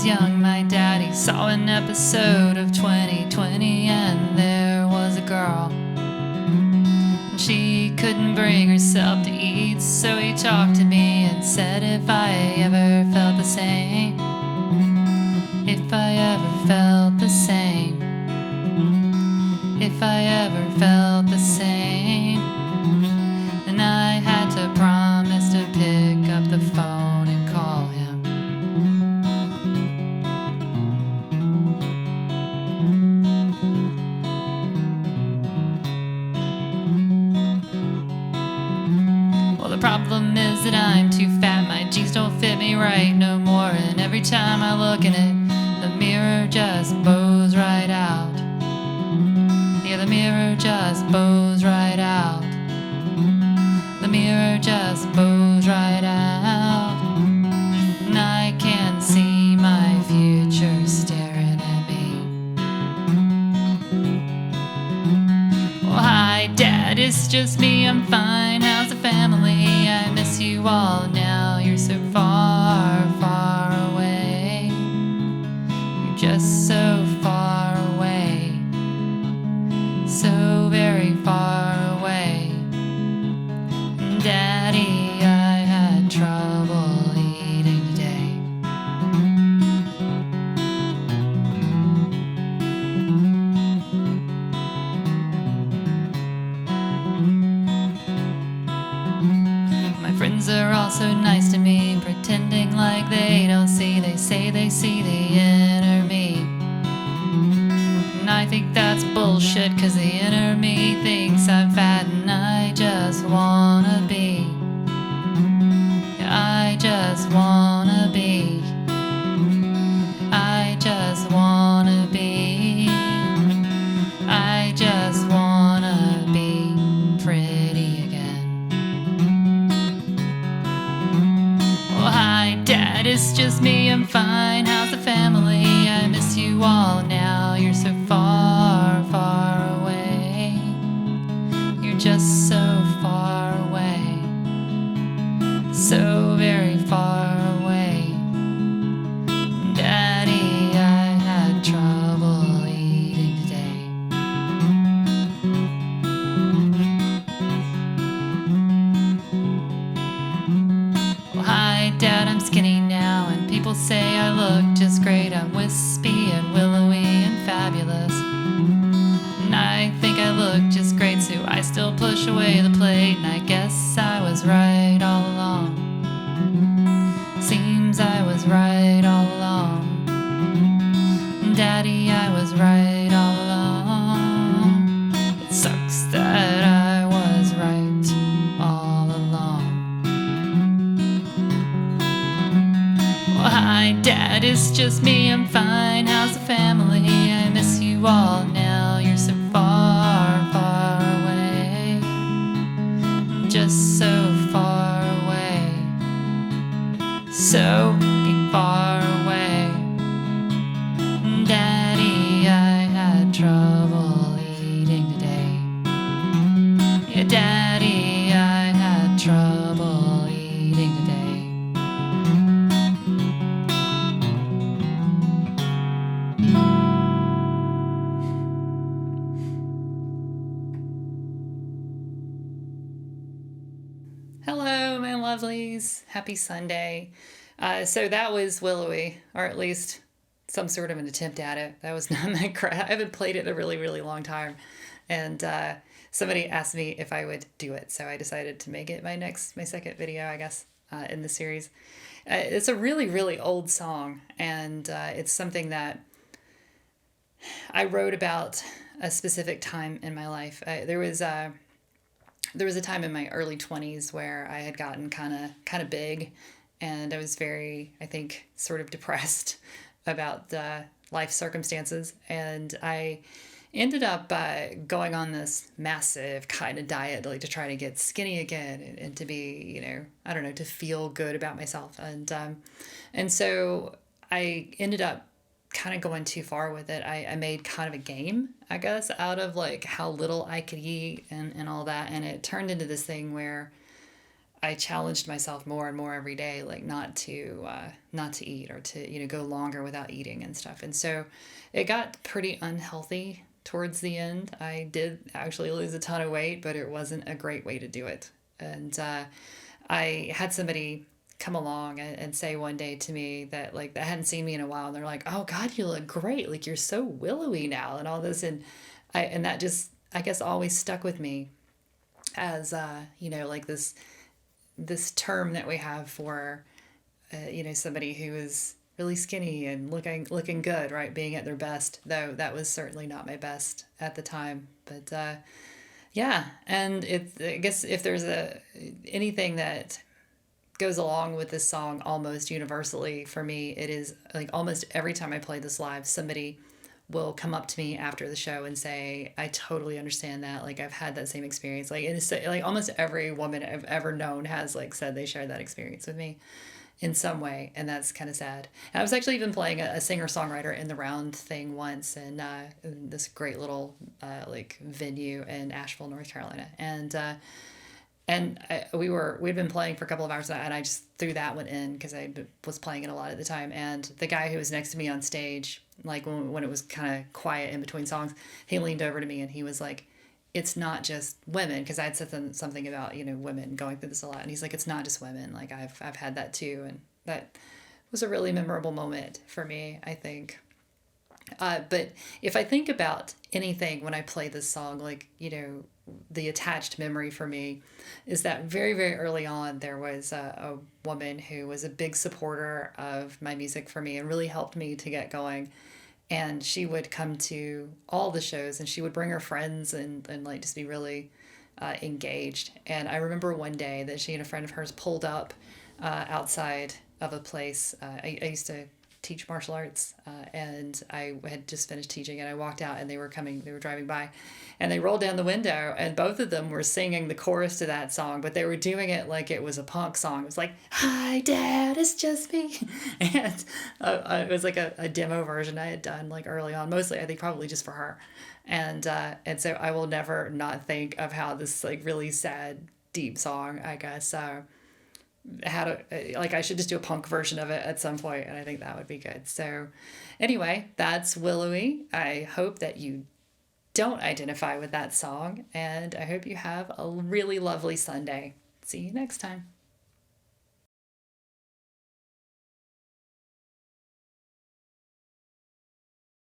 was young, my daddy saw an episode of 2020, and there was a girl. And she couldn't bring herself to eat, so he talked to me and said if I ever felt the same, if I ever felt the same, if I ever felt the same, then I had to promise to pick up the phone and call him. The problem is that I'm too fat, my jeans don't fit me right no more, and every time I look in it, the mirror just bows right out. Yeah, the mirror just bows right out. The mirror just bows right out, and I can see my future staring at me. Oh, hi, Dad, it's just me, I'm fine. How's the family? I miss you all now. You're so far, far away. You're just so far away. So very far away. Daddy, I had trouble eating today. My friends are all so nice to me, pretending like they don't see. They say they see the inner me, and I think that's bullshit, cause the inner me thinks I'm fat and I just wanna be. Yeah, I just wanna be. I just wanna be. I just wanna be pretty again. Oh, hi, Dad, it's just me, I'm fine. How's the family? I miss you all now. You're so far, far away. You're just so far away. So very far away. Daddy, I had trouble eating today. Oh, hi, Dad, I'm skinny now, and people say I look just great. I'm wispy and willowy and fabulous, and I think I look just great, so I still push away the plate, and I guess I was right all along. Seems I was right all along. Daddy, I was right all along. It sucks that I was right all along. Oh, hi, Dad, it's just me, I'm fine. How's the family? I miss you all now. You're so far, far away. Just so far away. So far away. Daddy, I had trouble eating today. Yeah, Daddy, I had trouble eating today. Hello, my lovelies. Happy Sunday. So that was Willowy, or at least some sort of an attempt at it. That was not my craft. I haven't played it in a really, really long time. And somebody asked me if I would do it. So I decided to make it my second video, I guess, in the series. It's a really, really old song. And it's something that I wrote about a specific time in my life. There was a time in my early 20s where I had gotten kind of big, and I was very, I think, sort of depressed about life circumstances, and I ended up going on this massive kind of diet, like to try to get skinny again and to be, I don't know, to feel good about myself, and so I ended up kind of going too far with it. I made kind of a game, I guess, out of like how little I could eat and all that, and it turned into this thing where I challenged myself more and more every day, like not to eat, or to go longer without eating and stuff. And so it got pretty unhealthy towards the end. I did actually lose a ton of weight, but it wasn't a great way to do it. And I had somebody come along and say one day to me that, like, they hadn't seen me in a while, and they're like, "Oh God, you look great! Like, you're so willowy now," and all this. And that just, I guess, always stuck with me as like this term that we have for somebody who is really skinny and looking good, right? Being at their best, though that was certainly not my best at the time. But yeah, and I guess if there's a anything that goes along with this song almost universally for me, it is like almost every time I play this live, somebody will come up to me after the show and say, "I totally understand that. Like, I've had that same experience." Like, it's like almost every woman I've ever known has, like, said they shared that experience with me in some way, and that's kind of sad. And I was actually even playing a singer songwriter in the round thing once, in this great little like venue in Asheville, North Carolina, and we'd been playing for a couple of hours, and I just threw that one in because I was playing it a lot at the time. And the guy who was next to me on stage, like when it was kind of quiet in between songs, he leaned over to me and he was like, "It's not just women," because I'd said something about women going through this a lot, and he's like, "It's not just women. Like, I've had that too," and that was a really memorable moment for me, I think. But if I think about anything when I play this song, like, the attached memory for me is that very, very early on, there was a woman who was a big supporter of my music for me and really helped me to get going. And she would come to all the shows, and she would bring her friends, and like just be really engaged. And I remember one day that she and a friend of hers pulled up outside of a place. I used to teach martial arts, and I had just finished teaching, and I walked out, and they were driving by, and they rolled down the window, and both of them were singing the chorus to that song, but they were doing it like it was a punk song. It was like, "Hi Dad, it's just me." And it was like a demo version I had done like early on, mostly I think probably just for her. And so I will never not think of how this, like, really sad, deep song, I guess, had a, like, I should just do a punk version of it at some point, and I think that would be good. So anyway, that's Willowy. I hope that you don't identify with that song, and I hope you have a really lovely Sunday. See you next time.